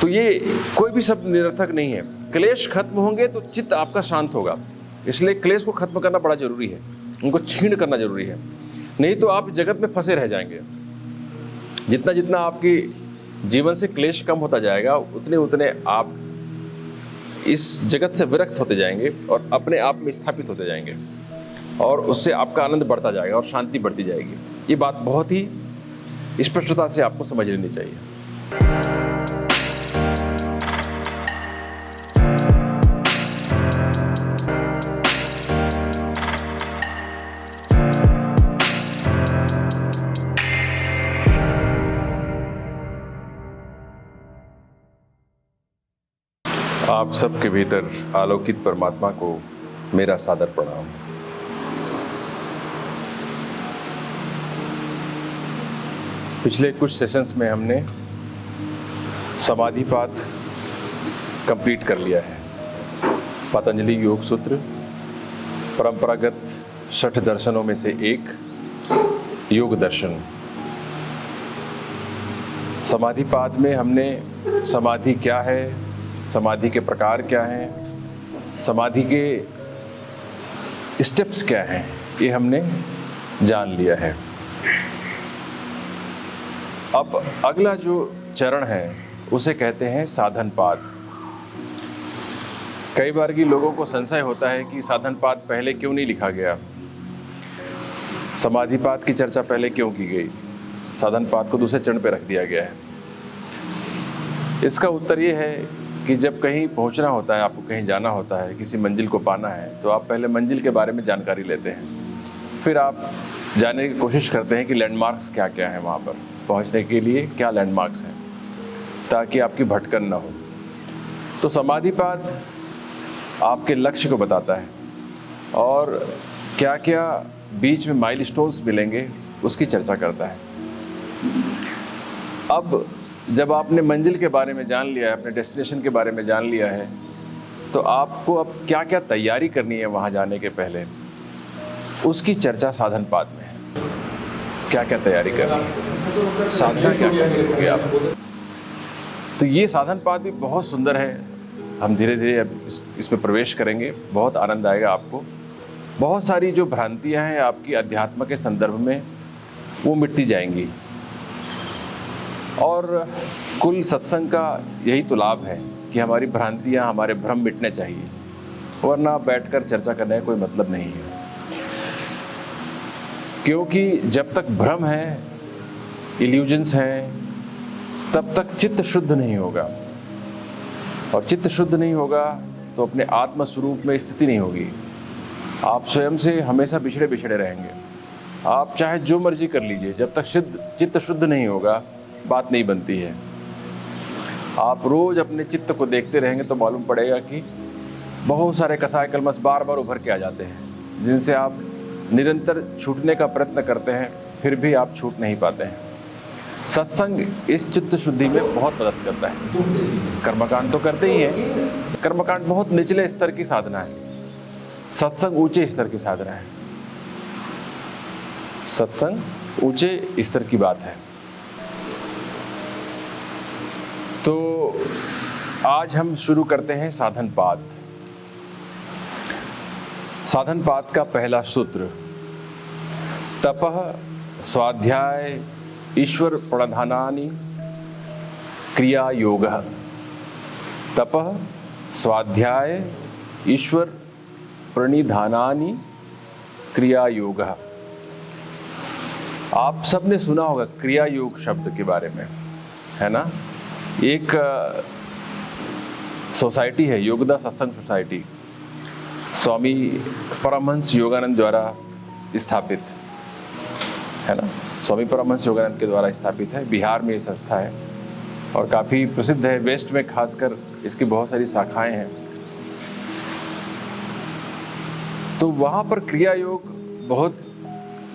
तो ये कोई भी शब्द निरर्थक नहीं है। क्लेश खत्म होंगे तो चित्त आपका शांत होगा, इसलिए क्लेश को खत्म करना बड़ा जरूरी है, उनको छीण करना जरूरी है, नहीं तो आप जगत में फंसे रह जाएंगे। जितना जितना आपकी जीवन से क्लेश कम होता जाएगा उतने उतने आप इस जगत से विरक्त होते जाएंगे और अपने आप में स्थापित होते जाएंगे, और उससे आपका आनंद बढ़ता जाएगा और शांति बढ़ती जाएगी। ये बात बहुत ही स्पष्टता से आपको समझ लेनी चाहिए। आप सबके भीतर आलोकित परमात्मा को मेरा सादर प्रणाम। पिछले कुछ सेशंस में हमने समाधिपात कंप्लीट कर लिया है। पतंजलि योग सूत्र परंपरागत 6 दर्शनों में से एक योग दर्शन। समाधिपात में हमने समाधि क्या है, समाधि के प्रकार क्या हैं, समाधि के स्टेप्स क्या हैं, ये हमने जान लिया है। अब अगला जो चरण है उसे कहते हैं साधनपाद। कई बार की लोगों को संशय होता है कि साधनपाद पहले क्यों नहीं लिखा गया, समाधिपाद की चर्चा पहले क्यों की गई, साधनपाद को दूसरे चरण पर रख दिया गया है। इसका उत्तर ये है कि जब कहीं पहुंचना होता है, आपको कहीं जाना होता है, किसी मंजिल को पाना है, तो आप पहले मंजिल के बारे में जानकारी लेते हैं, फिर आप जानने की कोशिश करते हैं कि लैंडमार्क्स क्या क्या हैं, वहाँ पर पहुँचने के लिए क्या लैंडमार्क्स हैं, ताकि आपकी भटकन ना हो। तो समाधिपाद आपके लक्ष्य को बताता है और क्या क्या बीच में माइलस्टोन्स मिलेंगे उसकी चर्चा करता है। अब जब आपने मंजिल के बारे में जान लिया है, अपने डेस्टिनेशन के बारे में जान लिया है, तो आपको अब क्या क्या तैयारी करनी है वहाँ जाने के पहले, उसकी चर्चा साधनपाद में है। क्या क्या तैयारी करनी है, साधना क्या करेंगे आप। तो ये साधनपाद भी बहुत सुंदर है। हम धीरे धीरे अब इसमें प्रवेश करेंगे, बहुत आनंद आएगा आपको। बहुत सारी जो भ्रांतियाँ हैं आपकी अध्यात्म के संदर्भ में, वो मिटती जाएंगी। और कुल सत्संग का यही तो लाभ है कि हमारी भ्रांतियाँ, हमारे भ्रम मिटने चाहिए, वरना बैठकर चर्चा करने का कोई मतलब नहीं है। क्योंकि जब तक भ्रम है, इल्यूजन्स हैं, तब तक चित्त शुद्ध नहीं होगा, और चित्त शुद्ध नहीं होगा तो अपने आत्म स्वरूप में स्थिति नहीं होगी। आप स्वयं से हमेशा बिछड़े बिछड़े रहेंगे। आप चाहे जो मर्जी कर लीजिए, जब तक चित्त शुद्ध नहीं होगा बात नहीं बनती है। आप रोज अपने चित्त को देखते रहेंगे तो मालूम पड़ेगा कि बहुत सारे कसाय कलमस बार बार उभर के आ जाते हैं, जिनसे आप निरंतर छूटने का प्रयत्न करते हैं, फिर भी आप छूट नहीं पाते हैं। सत्संग इस चित्त शुद्धि में बहुत मदद करता है। कर्मकांड तो करते ही हैं, कर्मकांड बहुत निचले स्तर की साधना है, सत्संग ऊंचे स्तर की साधना है। सत्संग ऊंचे स्तर की बात है। तो आज हम शुरू करते हैं साधनपाद। साधनपाद का पहला सूत्र, तपः स्वाध्याय ईश्वर प्रणधानानि क्रिया योगः। तपः स्वाध्याय ईश्वर प्रणिधानानि क्रिया योगः। आप सबने सुना होगा क्रिया योग शब्द के बारे में, है ना। एक सोसाइटी है, योगदा सत्संग सोसाइटी, स्वामी परमहंस योगानंद द्वारा स्थापित है ना। स्वामी परमहंस योगानंद के द्वारा स्थापित है। बिहार में ये संस्था है और काफ़ी प्रसिद्ध है। वेस्ट में खासकर इसकी बहुत सारी शाखाएं हैं। तो वहाँ पर क्रिया योग बहुत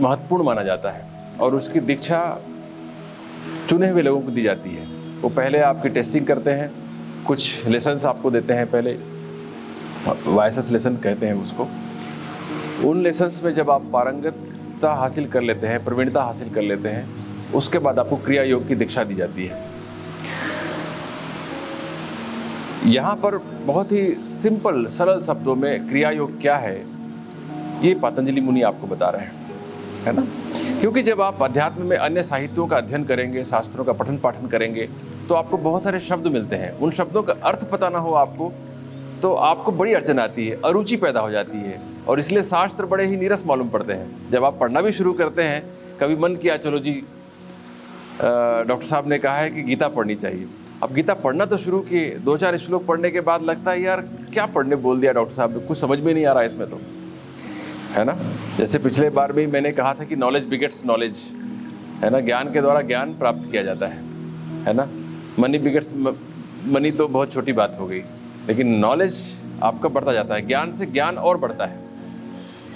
महत्वपूर्ण माना जाता है और उसकी दीक्षा चुने हुए लोगों को दी जाती है। वो पहले आपकी टेस्टिंग करते हैं, कुछ लेसन्स आपको देते हैं, पहले वायसस लेसन कहते हैं उसको। उन लेसन्स में जब आप पारंगतता हासिल कर लेते हैं, प्रवीणता हासिल कर लेते हैं, उसके बाद आपको क्रिया योग की दीक्षा दी जाती है। यहाँ पर बहुत ही सिंपल सरल शब्दों में क्रिया योग क्या है ये पतंजलि मुनि आपको बता रहे हैं, है ना। क्योंकि जब आप अध्यात्म में अन्य साहित्यों का अध्ययन करेंगे, शास्त्रों का पठन पाठन करेंगे, तो आपको बहुत सारे शब्द मिलते हैं। उन शब्दों का अर्थ पता ना हो आपको तो आपको बड़ी अड़चन आती है, अरुचि पैदा हो जाती है, और इसलिए शास्त्र बड़े ही नीरस मालूम पड़ते हैं। जब आप पढ़ना भी शुरू करते हैं, कभी मन किया चलो जी डॉक्टर साहब ने कहा है कि गीता पढ़नी चाहिए। अब गीता पढ़ना तो शुरू किए, 2-4 श्लोक पढ़ने के बाद लगता है यार क्या पढ़ने बोल दिया डॉक्टर साहब ने, कुछ समझ में नहीं आ रहा इसमें तो, है ना। जैसे पिछले बार भी मैंने कहा था कि नॉलेज बिगेट्स नॉलेज, है ना। ज्ञान के द्वारा ज्ञान प्राप्त किया जाता है ना। मनी बिगेट्स मनी तो बहुत छोटी बात हो गई, लेकिन नॉलेज आपका बढ़ता जाता है, ज्ञान से ज्ञान और बढ़ता है।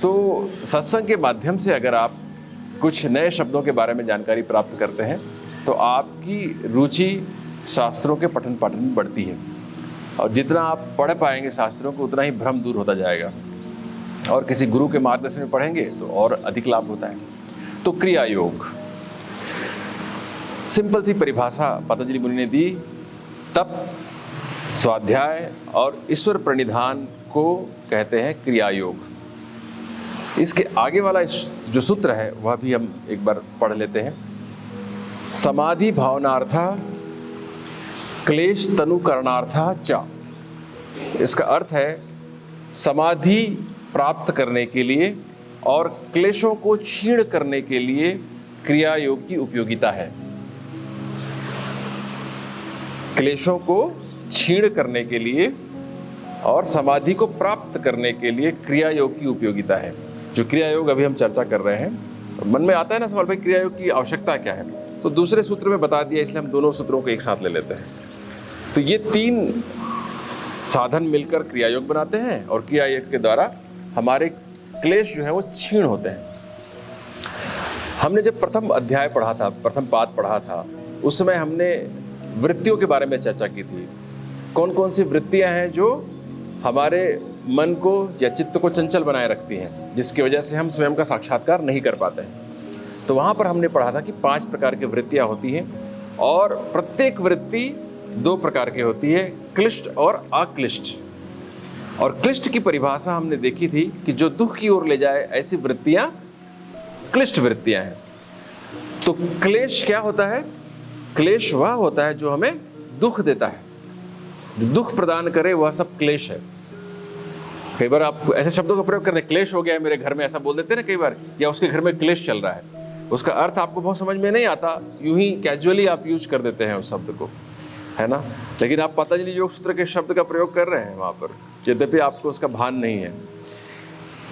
तो सत्संग के माध्यम से अगर आप कुछ नए शब्दों के बारे में जानकारी प्राप्त करते हैं तो आपकी रुचि शास्त्रों के पठन पाठन में बढ़ती है, और जितना आप पढ़ पाएंगे शास्त्रों को उतना ही भ्रम दूर होता जाएगा, और किसी गुरु के मार्गदर्शन में पढ़ेंगे तो और अधिक लाभ होता है। तो क्रिया योग, सिंपल सी परिभाषा पतंजलि मुनि ने दी, तप, स्वाध्याय और ईश्वर प्रणिधान को कहते हैं क्रिया योग। इसके आगे वाला जो सूत्र है वह भी हम एक बार पढ़ लेते हैं। समाधि भावनार्था क्लेश तनुकरणार्था च। इसका अर्थ है समाधि प्राप्त करने के लिए और क्लेशों को क्षीण करने के लिए क्रिया योग की उपयोगिता है। क्लेशों को क्षीण करने के लिए और समाधि को प्राप्त करने के लिए क्रिया योग की उपयोगिता है। जो क्रिया योग अभी हम चर्चा कर रहे हैं, मन में आता है ना सवाल, भाई क्रिया योग की आवश्यकता क्या है, तो दूसरे सूत्र में बता दिया, इसलिए हम दोनों सूत्रों को एक साथ ले लेते हैं। तो ये 3 साधन मिलकर क्रिया योग बनाते हैं, और क्रिया योग के द्वारा हमारे क्लेश जो है वो क्षीण होते हैं। हमने जब प्रथम अध्याय पढ़ा था, प्रथम पाद पढ़ा था, उस समय हमने वृत्तियों के बारे में चर्चा की थी। कौन कौन सी वृत्तियां हैं जो हमारे मन को या चित्त को चंचल बनाए रखती हैं, जिसकी वजह से हम स्वयं का साक्षात्कार नहीं कर पाते हैं। तो वहाँ पर हमने पढ़ा था कि 5 प्रकार की वृत्तियाँ होती हैं, और प्रत्येक वृत्ति 2 प्रकार की होती है, क्लिष्ट और अक्लिष्ट। और क्लिष्ट की परिभाषा हमने देखी थी कि जो दुख की ओर ले जाए ऐसी वृत्तियाँ क्लिष्ट वृत्तियाँ हैं। तो क्लेश क्या होता है? क्लेश वह होता है जो हमें दुख देता है, जो दुख प्रदान करे वह सब क्लेश है। कई बार आप ऐसे शब्दों का प्रयोग करते हैं, क्लेश हो गया है मेरे घर में, ऐसा बोल देते हैं ना कई बार, या उसके घर में क्लेश चल रहा है। उसका अर्थ आपको बहुत समझ में नहीं आता, यूं ही कैजुअली आप यूज कर देते हैं उस शब्द को, है ना। लेकिन आप पतंजलि योग सूत्र के शब्द का प्रयोग कर रहे हैं वहाँ पर, यद्यपि आपको उसका भान नहीं है।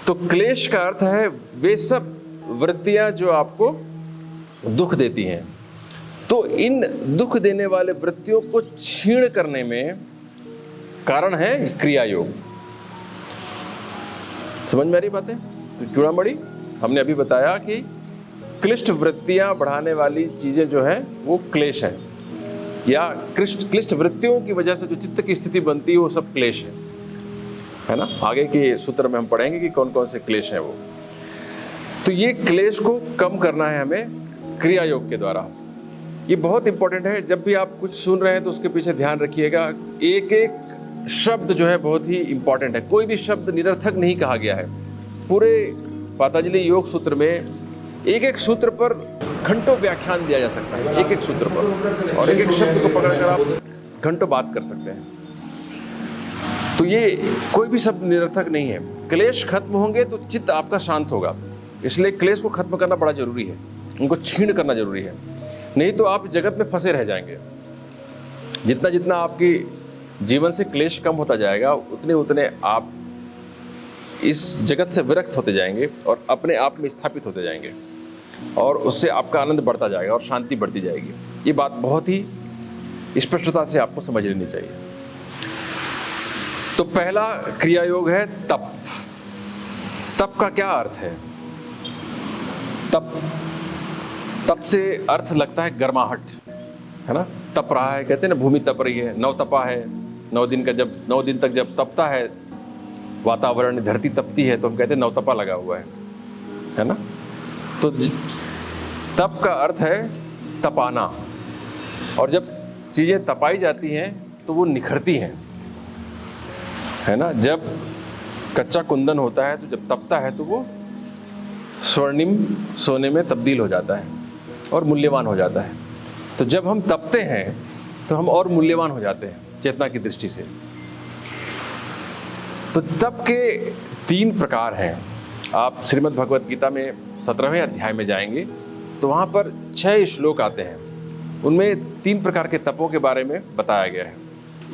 तो क्लेश का अर्थ है वे सब वृत्तियाँ जो आपको दुख देती हैं। तो इन दुख देने वाले वृत्तियों को क्षीण करने में कारण है क्रिया योग। समझ में आ रही बातें? तो चूड़ामणि हमने अभी बताया कि क्लिष्ट वृत्तियां बढ़ाने वाली चीजें जो है वो क्लेश है, या क्लिष्ट वृत्तियों की वजह से जो चित्त की स्थिति बनती है वो सब क्लेश है ना। आगे के सूत्र में हम पढ़ेंगे कि कौन कौन से क्लेश हैं वो। तो ये क्लेश को कम करना है हमें क्रिया योग के द्वारा। ये बहुत इंपॉर्टेंट है। जब भी आप कुछ सुन रहे हैं तो उसके पीछे ध्यान रखिएगा, एक एक शब्द जो है बहुत ही इंपॉर्टेंट है। कोई भी शब्द निरर्थक नहीं कहा गया है। पूरे पतंजलि योग सूत्र में एक एक सूत्र पर घंटों व्याख्यान दिया जा सकता है, एक एक सूत्र पर, और एक एक शब्द को पकड़कर आप घंटों बात कर सकते हैं। तो ये कोई भी शब्द निरर्थक नहीं है। क्लेश खत्म होंगे तो चित्त आपका शांत होगा, इसलिए क्लेश को खत्म करना बड़ा जरूरी है, उनको क्षीण करना जरूरी है, नहीं तो आप जगत में फंसे रह जाएंगे। जितना जितना आपकी जीवन से क्लेश कम होता जाएगा उतने उतने आप इस जगत से विरक्त होते जाएंगे और अपने आप में स्थापित होते जाएंगे, और उससे आपका आनंद बढ़ता जाएगा और शांति बढ़ती जाएगी। ये बात बहुत ही स्पष्टता से आपको समझ लेनी चाहिए। तो पहला क्रिया योग है तप। तप का क्या अर्थ है? तप से अर्थ लगता है गर्माहट, है ना। तप रहा है, कहते हैं ना भूमि तप रही है, नव तपा है। 9 दिन तक जब तपता है वातावरण, धरती तपती है, तो हम कहते हैं नवतपा लगा हुआ है ना। तो तप का अर्थ है तपाना, और जब चीज़ें तपाई जाती हैं तो वो निखरती हैं, है ना। जब कच्चा कुंदन होता है तो जब तपता है तो वो स्वर्णिम सोने में तब्दील हो जाता है और मूल्यवान हो जाता है। तो जब हम तपते हैं तो हम और मूल्यवान हो जाते हैं चेतना की दृष्टि से। तो तप के 3 प्रकार हैं। आप श्रीमद् भगवत गीता में 17वें अध्याय में जाएंगे तो वहाँ पर 6 श्लोक आते हैं। उनमें 3 प्रकार के तपों के बारे में बताया गया है।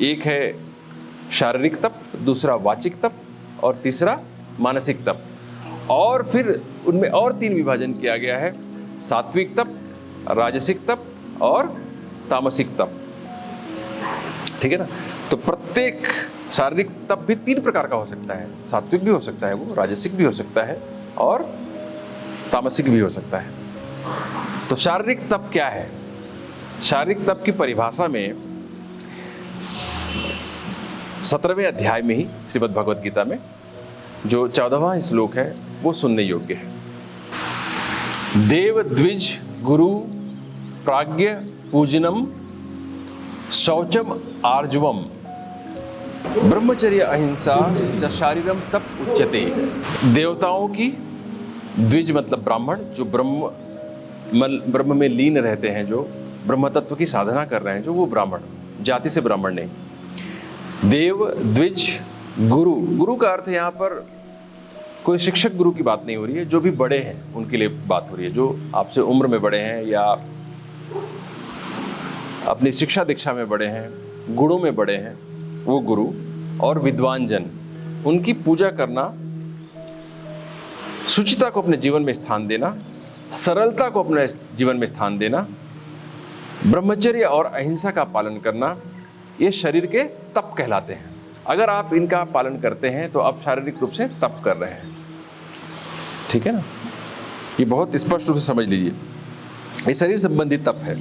एक है शारीरिक तप, दूसरा वाचिक तप और तीसरा मानसिक तप। और फिर उनमें और 3 विभाजन किया गया है, सात्विक तप, राजसिक तप और तामसिक तप। ठीक है ना। तो प्रत्येक शारीरिक तप भी 3 प्रकार का हो सकता है, सात्विक भी हो सकता है, वो राजसिक भी हो सकता है और तामसिक भी हो सकता है। तो शारीरिक तप क्या है? शारीरिक तप की परिभाषा में 17वें अध्याय में ही श्रीमद् भगवत गीता में जो 14वां श्लोक है वो सुनने योग्य है। देव द्विज गुरु प्राज्ञ पूजनम शौचम आर्जवम ब्रह्मचर्य अहिंसा च शारीरम तप उच्यते। देवताओं की द्विज मतलब ब्राह्मण, जो ब्रह्म में लीन रहते हैं, जो ब्रह्म तत्व की साधना कर रहे हैं, जो वो ब्राह्मण, जाति से ब्राह्मण नहीं। देव द्विज गुरु, गुरु का अर्थ यहाँ पर कोई शिक्षक गुरु की बात नहीं हो रही है, जो भी बड़े हैं उनके लिए बात हो रही है। जो आपसे उम्र में बड़े हैं या अपनी शिक्षा दीक्षा में बड़े हैं, गुणों में बड़े हैं, वो गुरु। और विद्वान जन, उनकी पूजा करना, शुचिता को अपने जीवन में स्थान देना, सरलता को अपने जीवन में स्थान देना, ब्रह्मचर्य और अहिंसा का पालन करना, ये शरीर के तप कहलाते हैं। अगर आप इनका पालन करते हैं तो आप शारीरिक रूप से तप कर रहे हैं। ठीक है ना। ये बहुत स्पष्ट रूप से समझ लीजिए, ये शरीर संबंधी तप है।